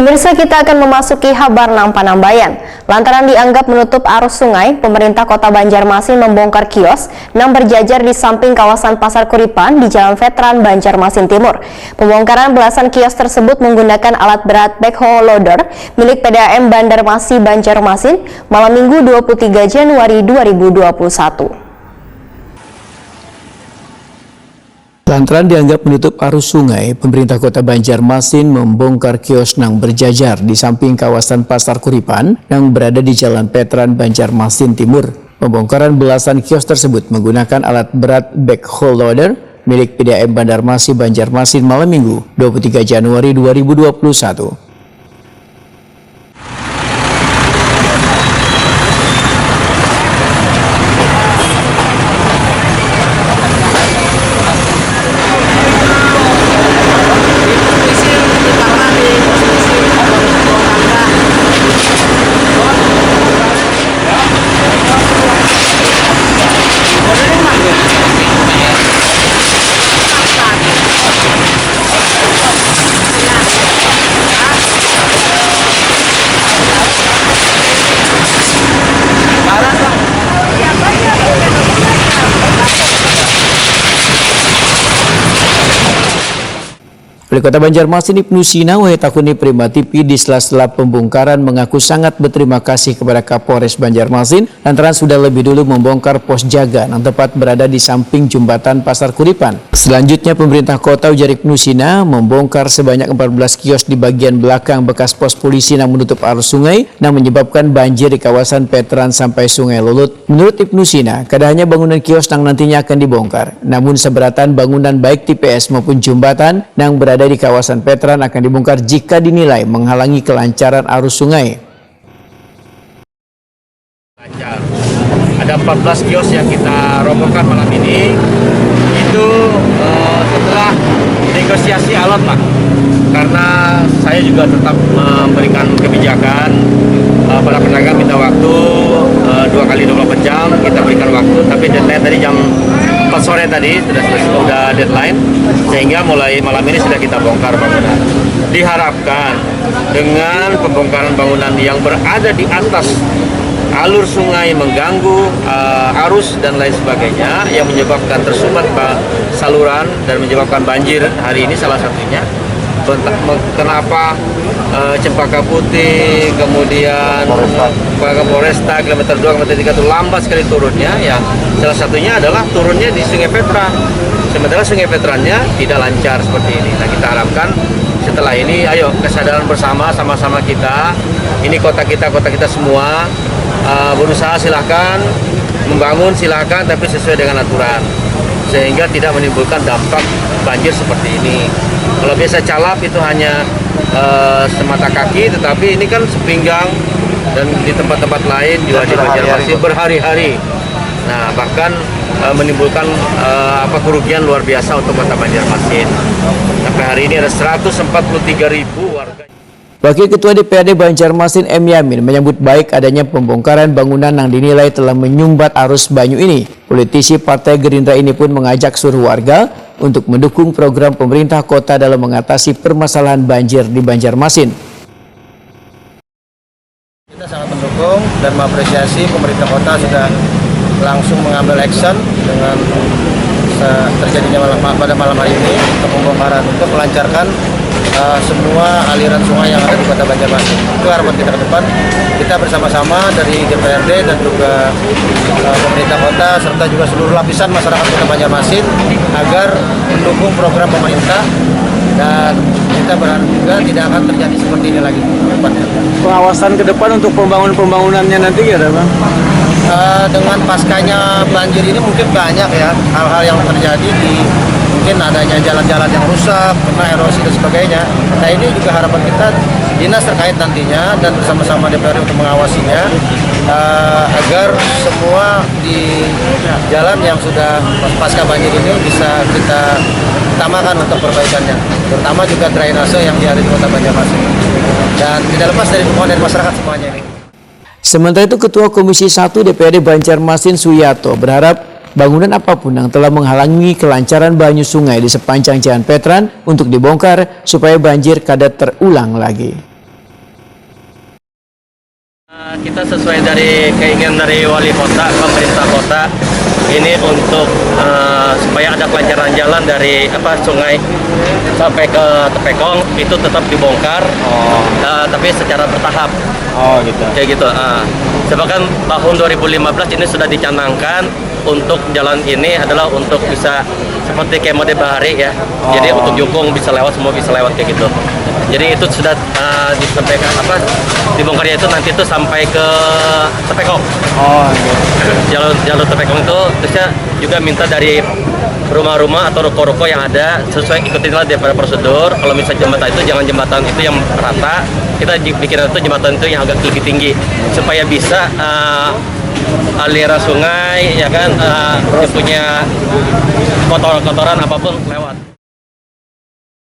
Pemirsa, kita akan memasuki Habarnang Panambayan. Lantaran dianggap menutup arus sungai, pemerintah Kota Banjarmasin membongkar kios yang berjajar di samping kawasan Pasar Kuripan di Jalan Veteran Banjarmasin Timur. Pembongkaran belasan kios tersebut menggunakan alat berat backhoe loader milik PDAM Bandarmasi Banjarmasin malam Minggu 23 Januari 2021. Lantaran dianggap menutup arus sungai, pemerintah Kota Banjarmasin membongkar kios yang berjajar di samping kawasan Pasar Kuripan yang berada di Jalan Veteran Banjarmasin Timur. Pembongkaran belasan kios tersebut menggunakan alat berat backhoe loader milik PDAM Bandarmasi Banjarmasin malam Minggu 23 Januari 2021. Wali Kota Banjarmasin Ibnu Sina Wahitakuni Prima TV di sela-sela pembongkaran mengaku sangat berterima kasih kepada Kapolres Banjarmasin lantaran sudah lebih dulu membongkar pos jaga yang tepat berada di samping jembatan Pasar Kuripan. Selanjutnya pemerintah kota, ujar Ibnu Sina, membongkar sebanyak 14 kios di bagian belakang bekas pos polisi yang menutup arus sungai yang menyebabkan banjir di kawasan Veteran sampai Sungai Lulut. Menurut Ibnu Sina, tidak hanya bangunan kios yang nantinya akan dibongkar, namun seberatan bangunan baik TPS maupun jembatan yang berada di kawasan Veteran akan dibongkar jika dinilai menghalangi kelancaran arus sungai. Ada 14 kios yang kita robohkan malam ini, itu setelah negosiasi alot Pak, karena saya juga tetap memberikan kebijakan, para pedagang minta waktu 2 kali 24 jam, kita berikan waktu, tapi deadline tadi jam 4 sore tadi sudah deadline, sehingga mulai malam ini sudah kita bongkar bangunan. Diharapkan dengan pembongkaran bangunan yang berada di atas alur sungai mengganggu arus dan lain sebagainya yang menyebabkan tersumbat saluran dan menyebabkan banjir hari ini salah satunya. Kenapa Cempaka Putih, kemudian Polresta kilometer 2, kilometer 3 itu lambat sekali turunnya, ya salah satunya adalah turunnya di Sungai Veteran, sementara Sungai Veterannya tidak lancar seperti ini. Nah, kita harapkan setelah ini, ayo kesadaran bersama, sama-sama kita, ini kota kita semua, berusaha silahkan, membangun silahkan, tapi sesuai dengan aturan, sehingga tidak menimbulkan dampak banjir seperti ini. Kalau biasa calap itu hanya semata kaki, tetapi ini kan sepinggang, dan di tempat-tempat lain juga di Banjarmasin berhari-hari. Nah, bahkan menimbulkan kerugian luar biasa untuk Kota Banjarmasin. Sampai hari ini ada 143.000 warga. Wakil Ketua DPRD Banjarmasin M. Yamin menyambut baik adanya pembongkaran bangunan yang dinilai telah menyumbat arus banyu ini. Politisi Partai Gerindra ini pun mengajak seluruh warga untuk mendukung program pemerintah kota dalam mengatasi permasalahan banjir di Banjarmasin. Kita sangat mendukung dan mengapresiasi pemerintah kota sudah langsung mengambil action dengan terjadinya pada malam hari ini untuk pembongkaran untuk melancarkan semua aliran sungai yang ada di Kota Banjarmasin. Itu harapan kita ke depan. Kita bersama-sama dari DPRD dan juga pemerintah kota serta juga seluruh lapisan masyarakat Kota Banjarmasin agar mendukung program pemerintah, dan kita berharap juga tidak akan terjadi seperti ini lagi ke depannya. Pengawasan ke depan untuk pembangunannya nanti ya, Bang? Dengan paskanya banjir ini mungkin banyak ya hal-hal yang terjadi, mungkin adanya jalan-jalan yang rusak, kena erosi dan sebagainya. Nah, ini juga harapan kita dinas terkait nantinya dan bersama-sama DPR untuk mengawasinya agar semua di jalan yang sudah pasca banjir ini bisa kita utamakan untuk perbaikannya, terutama juga drainase yang ada di Kota Banjarmasin, dan tidak lepas dari dukungan dari masyarakat semuanya ini. Sementara itu, Ketua Komisi 1 DPRD Banjarmasin Suyato berharap bangunan apapun yang telah menghalangi kelancaran banyu sungai di sepanjang Jalan Veteran untuk dibongkar supaya banjir kada terulang lagi. Kita sesuai dari keinginan dari wali kota, pemerintah kota, ini untuk supaya ada kelancaran jalan dari sungai sampai ke Tepekong itu tetap dibongkar, tapi secara bertahap. Oh gitu. Kayak gitu. Sebabkan tahun 2015 ini sudah dicanangkan untuk jalan ini adalah untuk bisa seperti kayak mode bahari ya. Jadi untuk Jukung bisa lewat, semua bisa lewat kayak gitu. Jadi itu sudah disampaikan dibongkarnya itu nanti itu sampai ke Tepekong. Oh gitu. Jalur Tepekong itu terusnya juga minta dari rumah-rumah atau ruko-ruko yang ada sesuai ikutinlah daripada prosedur. Kalau misalnya jembatan itu jangan jembatan itu yang rata, kita bikin itu jembatan itu yang agak lebih tinggi supaya bisa aliran sungai ya kan punya kotoran apapun lewat.